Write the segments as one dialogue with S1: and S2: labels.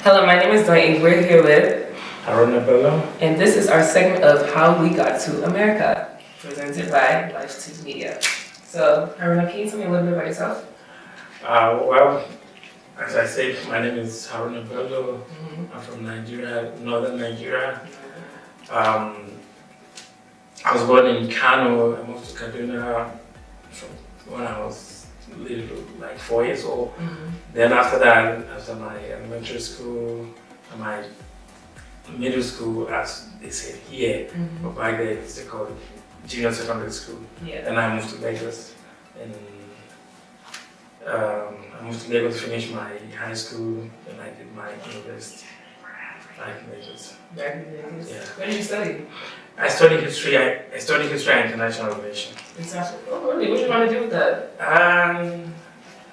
S1: Hello, my name is Dwayne. We're here with
S2: Haruna Bello.
S1: and this is our segment of How We Got to America, presented by Life2 Media. So, Haruna, can you tell me a little bit about yourself?
S2: Well, as I said, my name is Haruna Bello.
S1: Mm-hmm.
S2: I'm from Nigeria, northern Nigeria. I was born in Kano. I moved to Kaduna when I was little, like 4 years old.
S1: Mm-hmm.
S2: Then after that, after my elementary school and my middle school, as they said here,
S1: Mm-hmm.
S2: but back then it's called junior secondary school.
S1: Yeah.
S2: Then I moved to Lagos, and I moved to Lagos to finish my high school, and I did my university back in Lagos.
S1: Back in Vegas?
S2: Yeah.
S1: Where did you study?
S2: I studied history. I studied history and international relations.
S1: International. Oh, really? What you want to do with that?
S2: I'm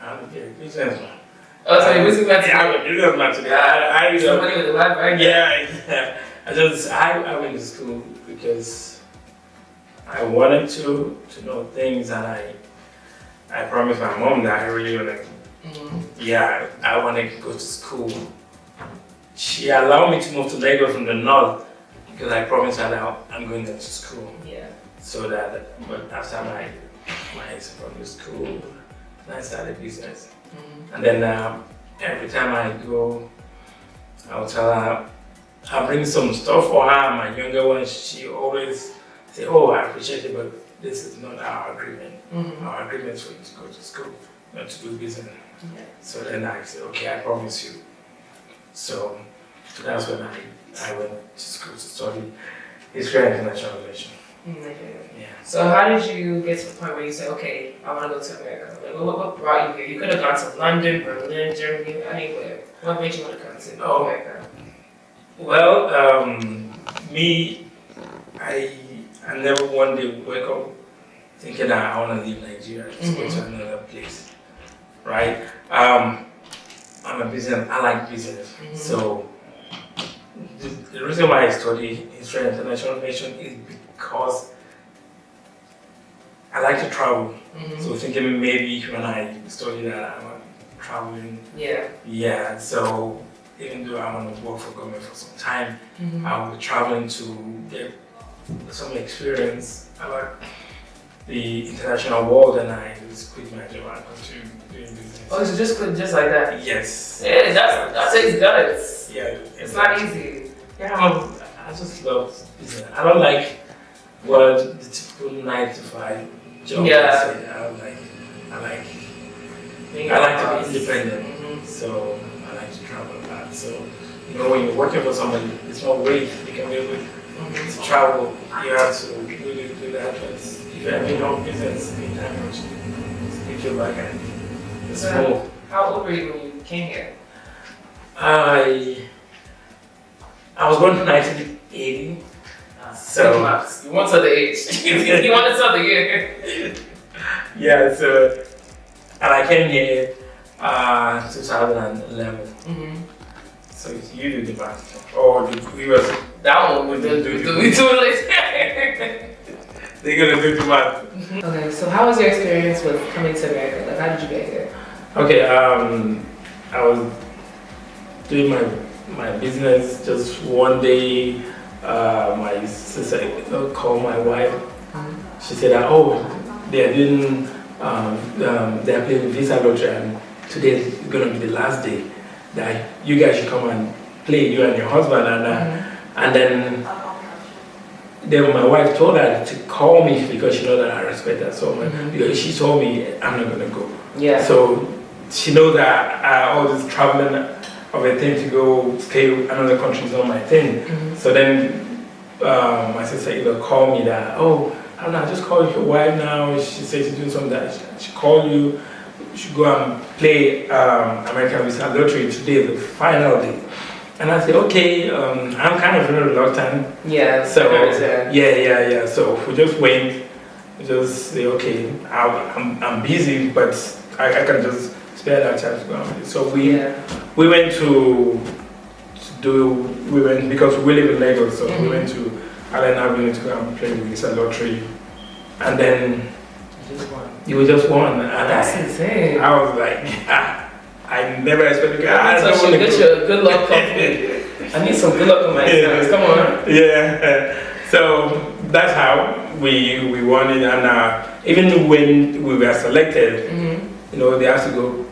S2: a businessman.
S1: Oh, so you're busy about
S2: I'm a businessman today.
S1: somebody with a life, right?
S2: Yeah. I went to school because I wanted to know things that I promised my mom that I really want to.
S1: Mm-hmm.
S2: Yeah, I want to go to school. She allowed me to move to Lagos from the north because I promised her that I'm going to school.
S1: Yeah.
S2: So that, but after my secondary school, I started business.
S1: Mm-hmm.
S2: And then every time I go, I'll tell her, I'll bring some stuff for her. My younger one, she always say, "Oh, I appreciate it, but this is not our agreement.
S1: Mm-hmm.
S2: Our agreement is for you to go to school, not to do business."
S1: Yeah.
S2: So then I said, "Okay, I promise you." So that's when I went to school to study history and international relations.
S1: Mm-hmm.
S2: Yeah.
S1: So how did you get to the point where you said, okay, I want to go to America? Like, what brought you here? You could have gone to London, Berlin, Germany, anywhere. What made you want to come to America?
S2: Well, me, I never one day wake up thinking that I want to leave Nigeria to go to another place, right? I'm a business. I like business, so the reason why I study history and international relations is because I like to travel. So thinking maybe when I study that I'm traveling.
S1: Yeah.
S2: Yeah. So even though I want to work for government for some time, I'll be traveling to get some experience about the international world, and I just quit my job and continue doing business.
S1: Oh, so just like that?
S2: Yes.
S1: Yeah, that takes guts.
S2: Yeah.
S1: It's not easy.
S2: Yeah, I just love business. I don't like what the typical 9 to 5 job.
S1: Yeah.
S2: I like to be independent. So I like to travel a lot. So when you're working for somebody, it's not great. You can be able to travel. You have to really do that. But if you have your own business, anytime you speak your back and it's more.
S1: How old were you when you came here?
S2: I was born in 1980. So
S1: you want the age. You wanted something here.
S2: Yeah, so and I came here 2011. So it's you do the math. Or the viewers.
S1: That one would do too late.
S2: They're gonna do the math.
S1: Okay, so how was your experience with coming to America? Like, how did you get here?
S2: Okay, I was doing my business. Just one day, my sister called my wife. She said that, they're doing they're playing Visa Lottery, and today is gonna be the last day that you guys should come and play, you and your husband, and then my wife told her to call me because she knows that I respect her so much. Because she told me I'm not gonna go.
S1: Yeah.
S2: So she knows that all this traveling of a thing to go stay in another country is not my thing. So then my sister either called me that, I just called your wife now. She said she's doing something that she called you. You should go and play American Visa Lottery today, the final day. And I said, okay, I'm kind of very reluctant.
S1: Yeah,
S2: so
S1: yeah.
S2: So we just went, we just say, okay, I'm busy, but I can just spare that time to go and play. So we went because we live in Lagos, so we went to Allen Avenue to go and play the Visa Lottery. And then you just won. And
S1: that's insane.
S2: I was like, I never expected. I
S1: So
S2: don't
S1: she
S2: want to
S1: get
S2: go.
S1: your good luck company. I need some good luck in my exams. Come on.
S2: Yeah. So that's how we won it, and even when we were selected, you know, they have to go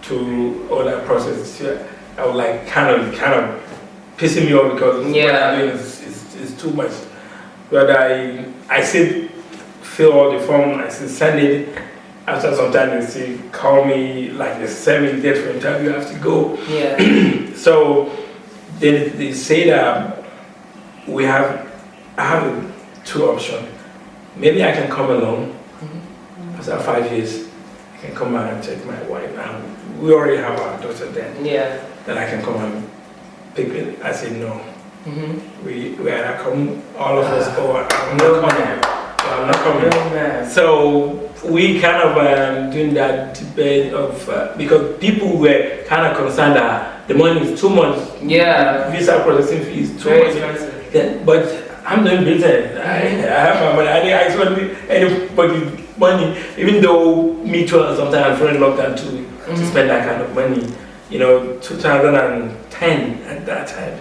S2: to all that process. I was like kind of pissing me off because what I'm doing is too much. But I still fill all the form, I still send it. After some time, they still call me like the 7th day for interview. I have to go.
S1: Yeah.
S2: So they say that I have 2 options. Maybe I can come alone. After 5 years, I can come out and take my wife. And we already have our daughter then.
S1: Yeah.
S2: Then I can come and pick it. I said no. We either come, all of us, or I'm not coming. I'm not coming. So we kind of doing that debate of because people were kind of concerned that the money is too much.
S1: Yeah.
S2: Visa processing fee is too
S1: Very
S2: much.
S1: expensive.
S2: Yeah, but I'm doing business. I have my money. I didn't expect anybody's money, even though me too. Sometimes I'm very reluctant to spend that kind of money. You know, 2010 at that time,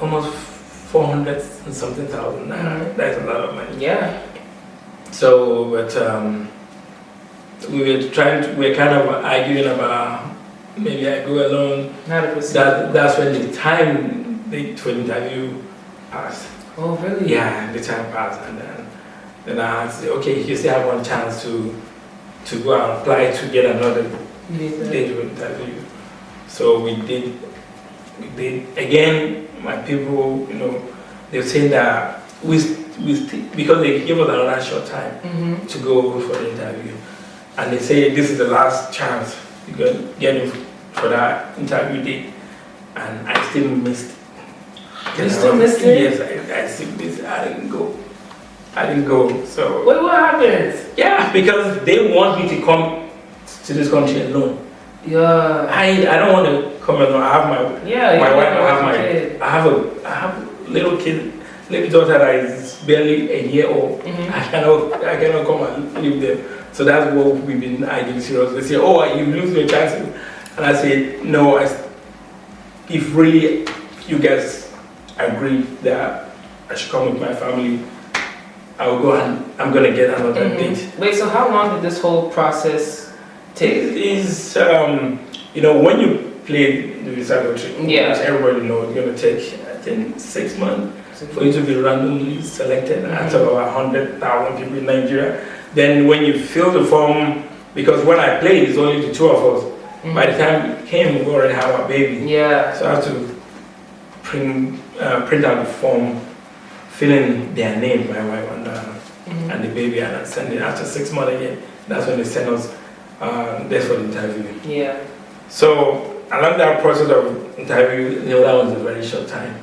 S2: almost 400 and something thousand. That's a lot of money.
S1: Yeah.
S2: So, but we were kind of arguing about maybe I go alone. That's when the time for the interview passed.
S1: Oh, really?
S2: Yeah, the time passed, and then I had to say, okay, you still have one chance to go and apply to get another date for interview. So we did again. My people, you know, they saying that because they gave us another short time to go for the interview, and they say this is the last chance to get in for that interview date, and I still missed.
S1: You still missed it?
S2: Yes, I still missed it. I didn't go. So
S1: wait, what happened?
S2: Yeah, because they want me to come to this country alone.
S1: Yeah.
S2: I don't want to come alone. I have my wife. I have a little kid, little daughter that is barely a year old. I cannot come and leave them. So that's what we've been arguing seriously. They say, oh, you lose your chances. And I say, no, if really you guys agree that I should come with my family, I will go and I'm going to get another date.
S1: Wait, so how long did this whole process take?
S2: It is, you know, when you play the visa lottery, which everybody knows, it's going to take, I think, 6 months for you to be randomly selected out of about 100,000 people in Nigeria. Then when you fill the form, because when I played, it's only the 2 of us. By the time it came, we already have our baby.
S1: Yeah.
S2: So I have to print out the form, fill in their name, my wife and the baby, and I send it after 6 months again. That's when they send us there for the interview.
S1: Yeah.
S2: So along that process of interview, you know, that was a very short time.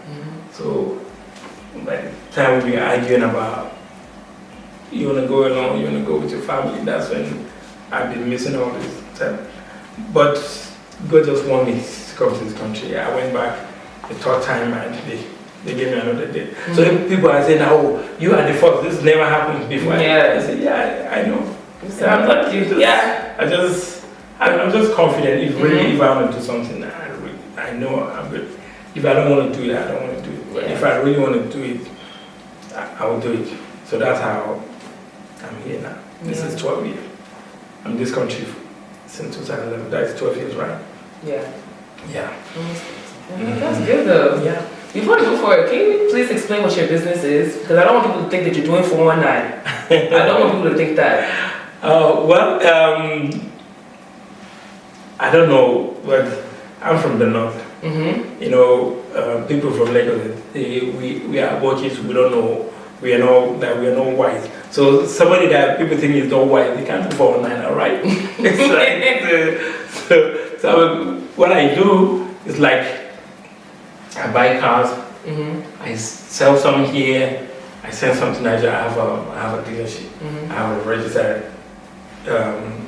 S2: So by the time we were arguing about you want to go alone, you want to go with your family, that's when I've been missing all this time. But God just wanted me to come to this country. I went back the 3rd time and they gave me another date. So people are saying, oh, you are the first, this never happened before.
S1: Yeah.
S2: I said, yeah, I know.
S1: So I'm lucky.
S2: I'm just confident if really if I want to do something, I know I'm good. If I don't want to do it, I don't want to do it. But if I really want to do it, I will do it. So that's how I'm here now. This is 12 years. I'm in this country since 2011. That is 12 years, right?
S1: Yeah.
S2: Yeah.
S1: That's good though.
S2: Yeah.
S1: Before we go forward, can you please explain what your business is? Because I don't want people to think that you're doing 419. I don't want people to think that.
S2: Well, I don't know, but I'm from the north. You know, people from Lagos, we are Abochis, we don't know, we are not white. So somebody that people think is not white, they can't do 419, all right? So what I do is like, I buy cars, I sell some here, I sell some to Nigeria. I have a dealership. I have a registered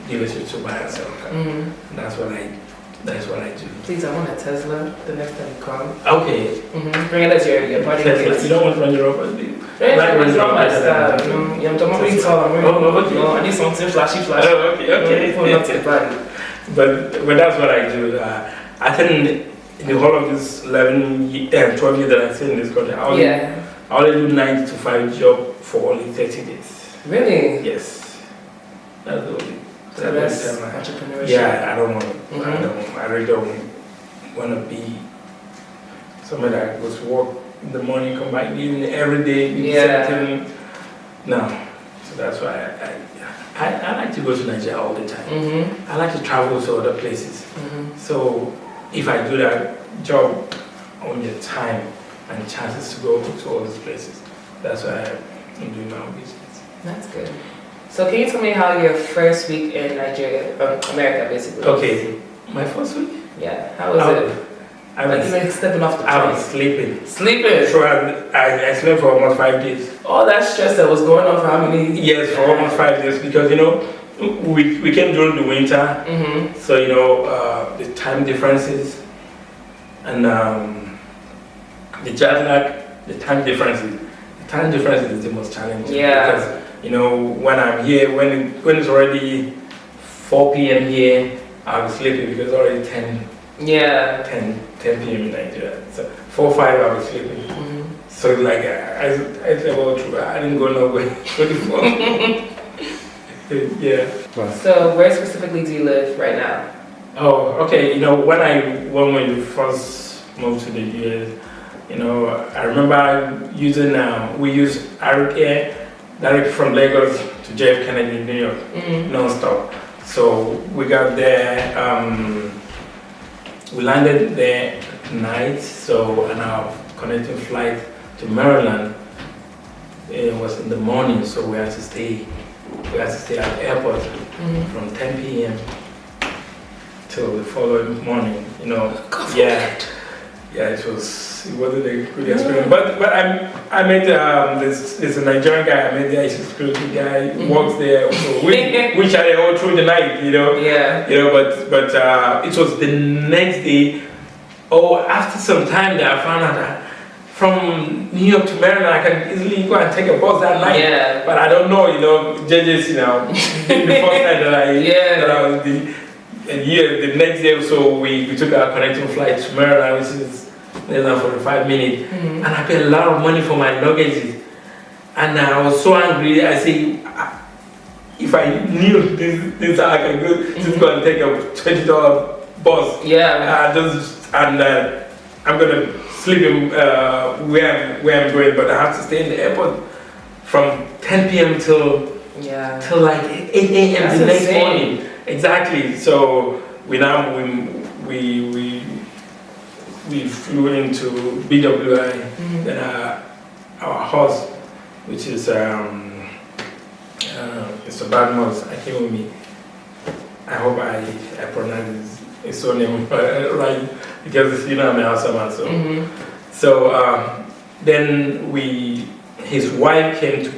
S2: dealership to buy and sell cars. And that's what I do.
S1: Please, I want a Tesla the next time you come.
S2: Okay.
S1: Bring it as your party gift.
S2: You don't want Range Rover, do you?
S1: It's not my style. I'm really tall. I need something flashy.
S2: Oh, okay.
S1: Put it up to the party.
S2: but that's what I do. I think in the whole of this 12 years that I stayed in this country, I only do 9 to 5 job for only 30 days.
S1: Really?
S2: Yes. That's the only.
S1: So that's entrepreneurship.
S2: Yeah, I don't want to. I really don't want to be somebody that goes to work in the morning, come back in the evening every day. No. So that's why I like to go to Nigeria all the time. I like to travel to other places. So if I do that job, I won't get time and chances to go to all these places. That's why I'm doing my own business.
S1: That's good. So can you tell me how your first week in Nigeria, America basically?
S2: Okay, my first week?
S1: Yeah, how was it?
S2: I was
S1: like stepping off the plane.
S2: I was sleeping.
S1: Sleeping?
S2: So I slept for almost 5 days.
S1: All that stress that was going on for how many?
S2: Yes, for almost 5 days because we came during the winter. So the time differences and the jet lag, the time differences. The time difference is the most challenging.
S1: Yeah.
S2: Because when I'm here, when it's already 4 p.m. here, I'll be sleeping because it's already 10 p.m. in Nigeria. So 4 or 5 I was sleeping. So like I said, well, true, I didn't go nowhere. Yeah.
S1: So where specifically do you live right now?
S2: Oh, okay. When we first moved to the US, I remember using we use Air direct from Lagos to JF Kennedy in New York, non-stop. So we got there. We landed there at night. So and our connecting flight to Maryland was in the morning. So we had to stay. We had to stay at the airport from 10 p.m. till the following morning. Yeah, it wasn't a good experience. But I met this a Nigerian guy. I met there. He's a security guy. Works there. So we chatted all through the night. But it was the next day. After some time, that I found out that from New York to Maryland, I can easily go and take a bus that night.
S1: Yeah.
S2: But I don't know. Judges. The first night that I was the next day, so we took our connecting flight to Maryland, which is less than 45 minutes, and I paid a lot of money for my luggage, and I was so angry. I say, if I knew this I can go, just go and take a $20 bus. Yeah. I'm gonna sleep in where I'm going, but I have to stay in the airport from 10 p.m. till like 8 a.m. the next morning. Exactly. So we flew into BWI, then our host, which is Mr. Badmos, I came with me. I hope I pronounce his surname right because I'm a Hausa man. So then his wife came to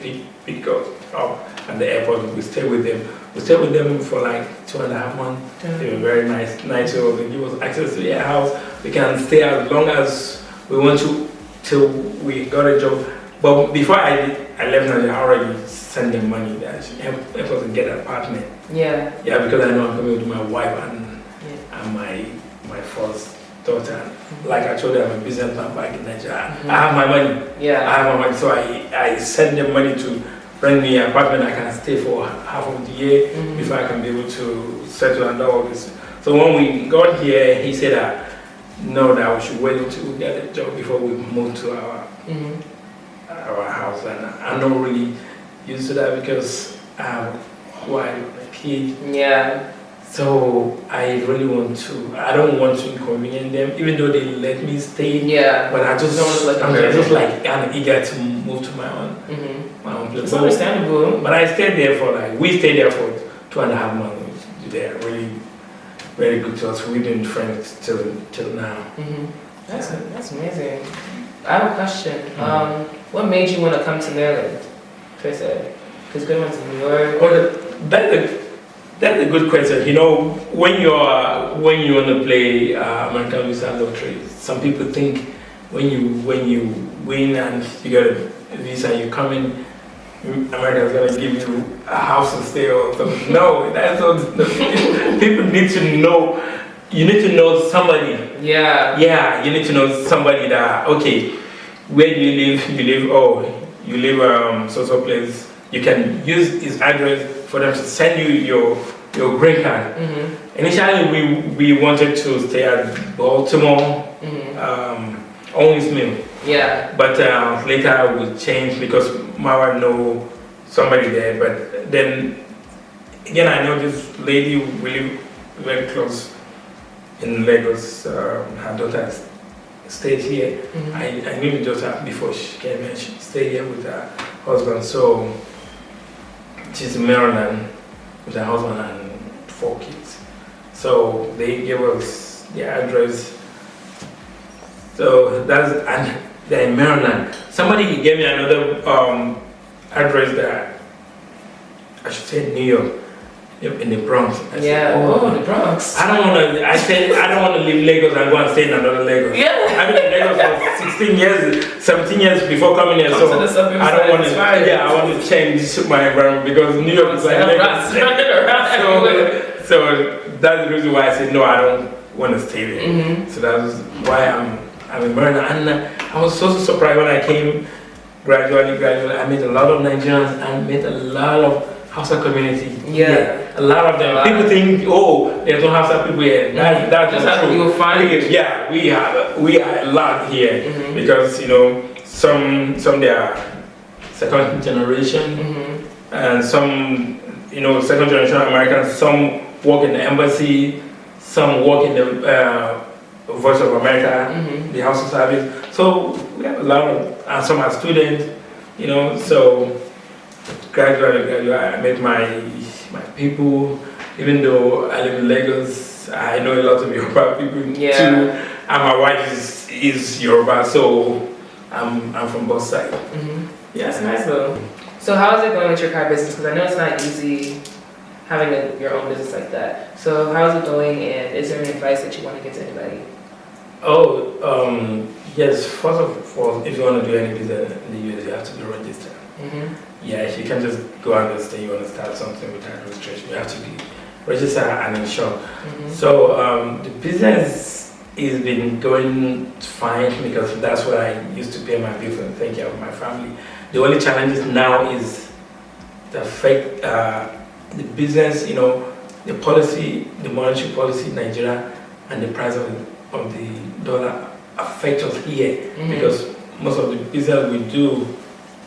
S2: pick us up at the airport. We stayed with them. We stayed with them for like 2.5 months. They were very nice. They give us access to their house. We can stay as long as we want to till we got a job. But before I left Nigeria, I already sent them money that help us to get an apartment. Yeah. Yeah, because I know I'm coming with my wife and my first daughter. Like I told them, I'm a businessman back in Nigeria. I have my money. Yeah. I have my money, so I send them money to rent me an apartment I can stay for half of the year before I can be able to settle and all this. So when we got here, he said that that we should wait until we get a job before we move to our house. And I'm not really used to that because I have a kid. Yeah. So I really I don't want to inconvenience them, even though they let me stay. Yeah. But I'm just I'm eager to move to my own place.
S1: It's understandable.
S2: But we stayed there for 2.5 months. They're really very good to us. We've been friends till now.
S1: That's amazing. I have a question. What made you want to come to Maryland, per se? Because we went to New York.
S2: That's a good question. When you want to play American Visa Lottery, some people think when you win and you get a visa, you come in, America is gonna give you a house to stay or something. No, that's not people need to know. You need to know somebody.
S1: Yeah.
S2: Yeah, you need to know somebody that, okay, where do you live? You live so place. You can use his address for them to send you your green card. Initially, we wanted to stay at Baltimore, Owens Mill.
S1: Yeah.
S2: But later we changed because Mara know somebody there. But then again, I know this lady we live very close in Lagos. Her daughter stayed here. I knew the daughter before she came and she stayed here with her husband. So she's in Maryland with her husband and 4 kids. So they gave us their address. So and they're in Maryland. Somebody gave me another address that I should say New York. In the Bronx. I said,
S1: the Bronx.
S2: I don't want to leave Lagos and go and stay in another Lagos.
S1: Yeah.
S2: I've been in Lagos for 16 years, 17 years before coming here. So I don't want to. Yeah, I want to change my environment because New York is like Lagos. So that's the reason why I said no. I don't want to stay there. So that's why I'm in Maryland. And I was so surprised when I came gradually. I met a lot of Nigerians and met a lot of Hausa community.
S1: Yeah.
S2: A lot of them. People think, there's no Hausa people here. That's not true.
S1: You'll find
S2: Yeah, we are a lot here because some they are second generation and some second generation Americans. Some work in the embassy. Some work in the Voice of America, the House of Service. So we have a lot of, and some are students. So. Gradually, I met my people. Even though I live in Lagos, I know a lot of Yoruba people too. And my wife is Yoruba, so I'm from both sides.
S1: Yeah, that's nice though. So how is it going with your car business? Because I know it's not easy having your own business like that. So how is it going, and is there any advice that you want to give to anybody?
S2: Yes. First of all, if you want to do any business in the US, you have to be registered. Yeah, you can't just go out and say you want to start something without registration. You have to be registered and insured. So the business has been going fine because that's what I used to pay my bills and take care of my family. The only challenge now is the fact the business, the policy, the monetary policy in Nigeria and the price of the dollar affect us here because most of the business we do.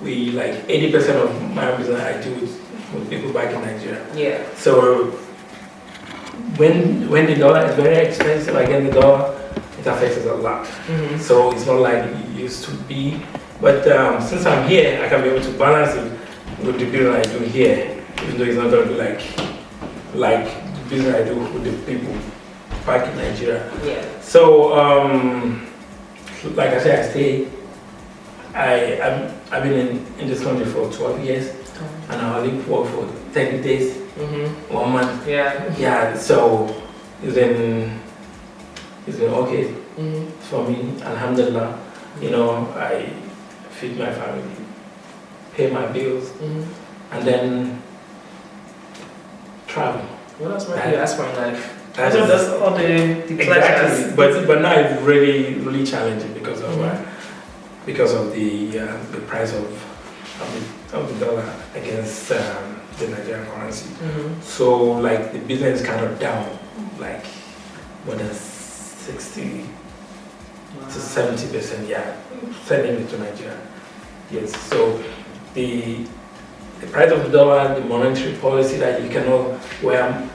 S2: We like 80% of my business I do with people back in Nigeria. Yeah. So when the dollar is very expensive, again the dollar, it affects us a lot. So it's not like it used to be. But since I'm here, I can be able to balance it with the business I do here, even though it's not going to be like the business I do with the people back in Nigeria. Yeah. So like I said, I stay. I've been in this country for 12 years, and I only work for 30 days, 1 month. Yeah. So it's been okay for me. Alhamdulillah. I feed my family, pay my bills, and then travel.
S1: What else might you ask for in life? That's all the pleasures.
S2: Exactly. But now it's really challenging because of the price of the dollar against the Nigerian currency. So like the business is kind of down, like more than 60 to 70%. Yeah, sending it to Nigeria. Yes. So the price of the dollar, the monetary policy that you cannot wear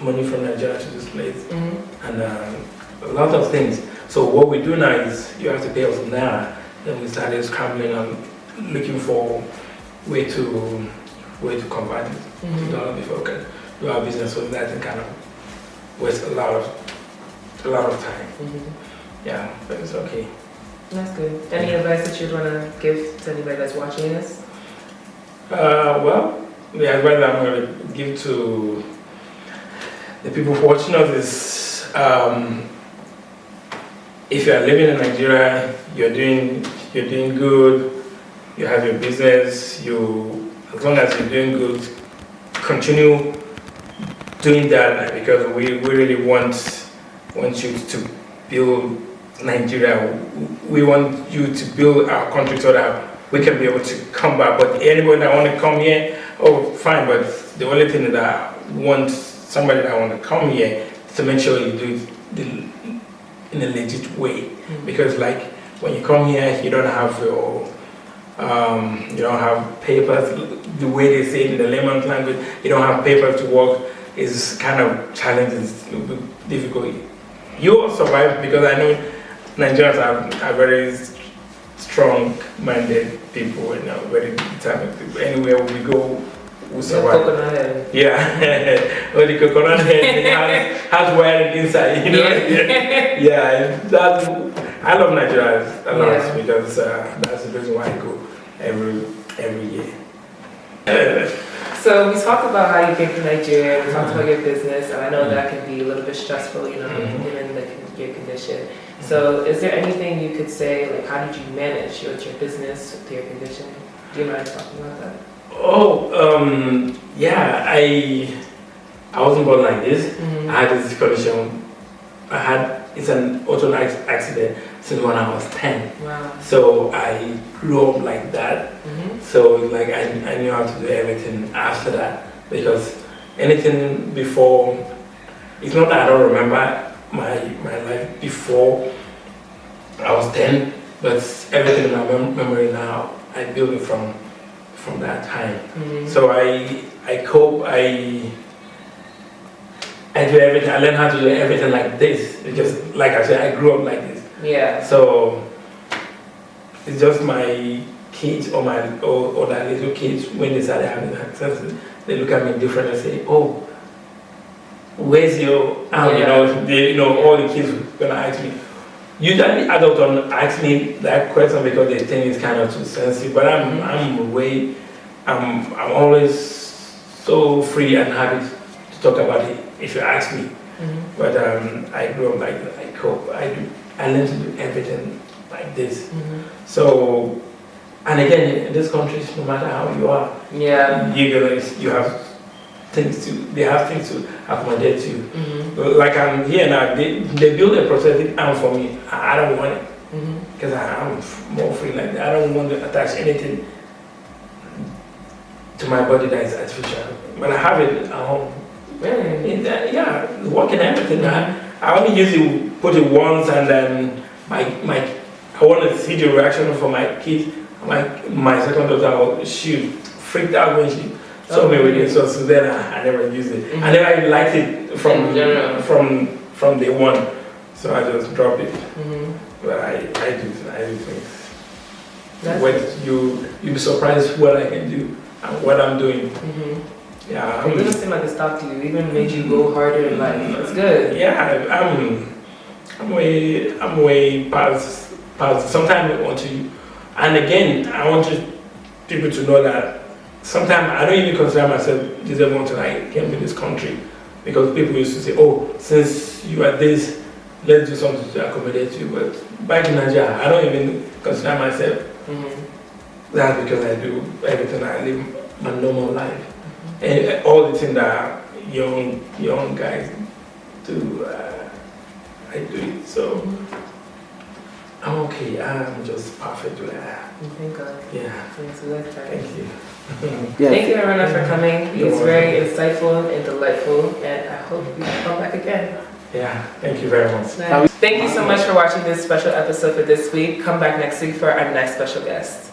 S2: money from Nigeria to this place, and a lot of things. So what we do now is you have to pay us now. Then we started scrambling and looking for way to convert it to dollar before we can do our business. So that kind of waste a lot of time. Yeah, but it's okay.
S1: That's good. Any advice that you'd want to give to anybody that's watching this?
S2: Well, the advice I'm going to give to the people watching us is if you are living in Nigeria, you're doing good, you have your business, as long as you're doing good, continue doing that like, because we really want you to build Nigeria. We want you to build our country so that we can be able to come back. But anybody that want to come here, oh, fine. But the only thing that I want somebody that want to come here to make sure you do it in a legit way. Because like when you come here, you don't have your papers. The way they say it in the layman's language, you don't have papers to work. Is kind of challenging, it's a little bit difficult. You will survive because I know Nigerians are very strong-minded people and very determined people. Anywhere we go, we survive.
S1: Coconut head.
S2: Yeah, or the coconut head has wiring inside, you know. Yeah, I love Nigeria a lot because that's the reason why I go every year.
S1: So we talked about how you came to Nigeria, we talked about your business, and I know that can be a little bit stressful, given your condition. So is there anything you could say, like how did you manage your business with your condition? Do you mind talking about that?
S2: Oh, yeah, I wasn't born like this. I had this condition. It's an auto accident since when I was 10.
S1: Wow.
S2: So I grew up like that. So like I knew how to do everything after that, because anything before, it's not that I don't remember my life before I was 10, but everything in my memory now, I build it from that time. So I cope, I do everything. I learned how to do everything like this because, like I said, I grew up like this.
S1: Yeah.
S2: So it's just my kids or that little kids, when they start having access, they look at me different and say, "Oh, where's your arm?" All the kids gonna ask me. Usually, adults don't ask me that question because they think it's kind of too sensitive. But I'm always so free and happy to talk about it if you ask me. But I grew up like that. I cope. I learned to do everything like this. So, and again, in this country, no matter how you are, you have things to. They have things to accommodate you. Like I'm here now, they build a prosthetic arm for me. I don't want it because I'm more free like that. I don't want to attach anything to my body that is artificial. But I have it at home. Working everything. I only usually put it once, and then I want to see the reaction for my kids. Like my second daughter, she freaked out when she saw me with it. So then I never used it. I never liked it from day one. So I just dropped it. But I do things. You'll be surprised what I can do and what I'm doing. Yeah,
S1: it doesn't seem like it stopped you. It even made you go harder in life. That's good.
S2: Yeah, I'm way past. Sometimes I want to, and again, I want people to know that sometimes I don't even consider myself disabled until I came to this country, because people used to say, "Oh, since you are this, let's do something to accommodate you." But back in Nigeria, I don't even consider myself. That's because I do everything. I live my normal life. And all the things that young guys do, I do it. So I'm okay. I'm just perfect with that.
S1: Thank God.
S2: Yeah.
S1: Thank you.
S3: Thank
S1: you, Haruna, for coming. It's very insightful and delightful, and I hope you come back again.
S2: Yeah. Thank you very much.
S1: Thank you so much for watching this special episode for this week. Come back next week for our next special guest.